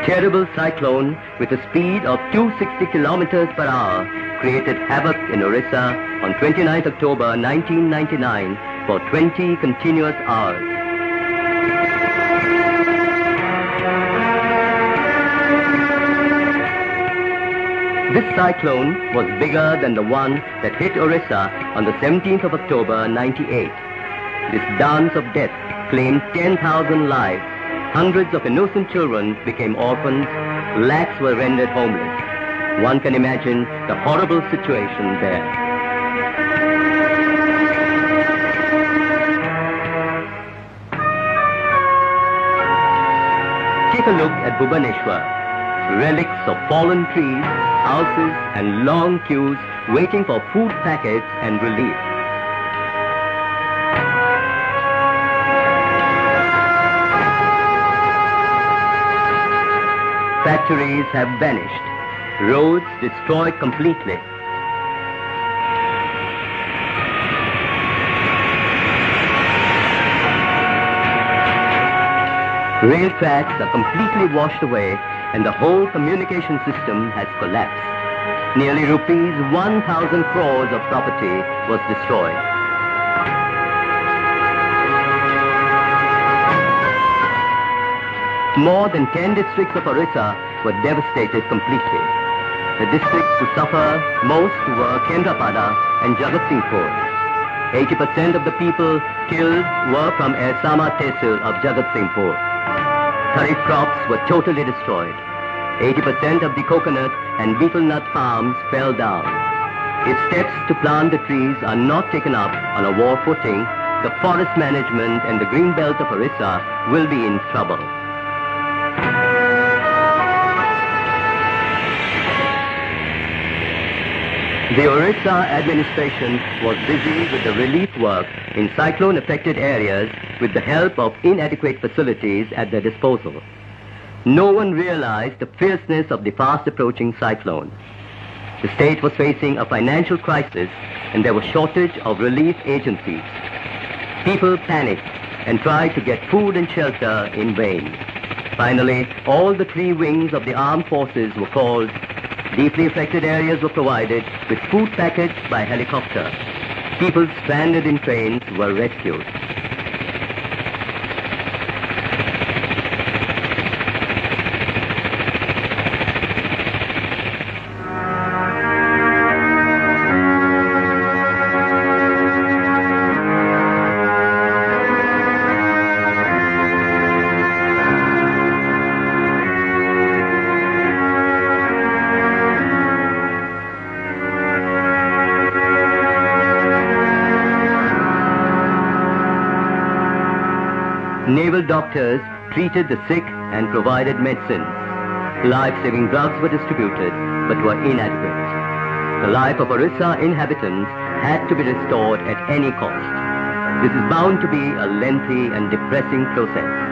terrible cyclone with a speed of 260 kilometers per hour created havoc in Orissa on 29th October 1999 for 20 continuous hours. This cyclone was bigger than the one that hit Orissa on the 17th of October 98. This dance of death claimed 10,000 lives. Hundreds of innocent children became orphans. Lakhs were rendered homeless. One can imagine the horrible situation there. Take a look at Bhubaneswar. Relics of fallen trees, houses and long queues waiting for food packets and relief. Factories have vanished, roads destroyed completely. Rail tracks are completely washed away and the whole communication system has collapsed. Nearly rupees 1,000 crores of property was destroyed. More than 10 districts of Orissa were devastated completely. The districts to suffer most were Kendrapada and Jagatsinghpur. 80% of the people killed were from Ersama Tehsil of Jagatsinghpur. Kharif crops were totally destroyed. 80% of the coconut and betel nut farms fell down. If steps to plant the trees are not taken up on a war footing, the forest management and the green belt of Orissa will be in trouble. The Orissa administration was busy with the relief work in cyclone-affected areas with the help of inadequate facilities at their disposal. No one realized the fierceness of the fast-approaching cyclone. The state was facing a financial crisis and there was shortage of relief agencies. People panicked and tried to get food and shelter in vain. Finally, all the three wings of the armed forces were called. Deeply affected areas were provided with food packets by helicopter. People stranded in trains were rescued. Naval doctors treated the sick and provided medicines. Life-saving drugs were distributed but were inadequate. The life of Orissa inhabitants had to be restored at any cost. This is bound to be a lengthy and depressing process.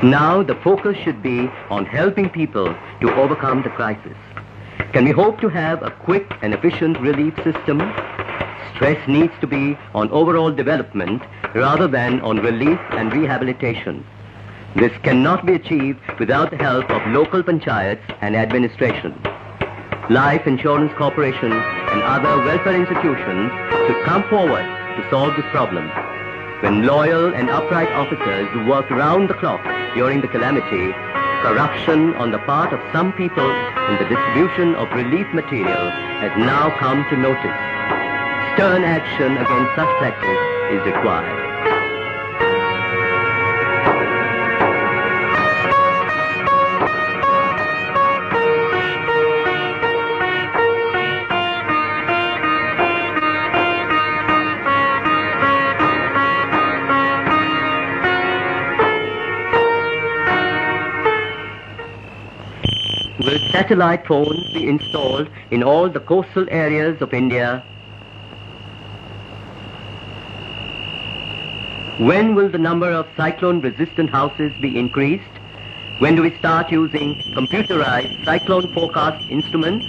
Now the focus should be on helping people to overcome the crisis. Can we hope to have a quick and efficient relief system? Stress needs to be on overall development rather than on relief and rehabilitation. This cannot be achieved without the help of local panchayats and administration. Life Insurance Corporation and other welfare institutions should come forward to solve this problem. When loyal and upright officers work round the clock during the calamity, corruption on the part of some people in the distribution of relief material has now come to notice. Stern action against such practice is required. Will satellite phones be installed in all the coastal areas of India? When will the number of cyclone-resistant houses be increased? When do we start using computerized cyclone forecast instruments?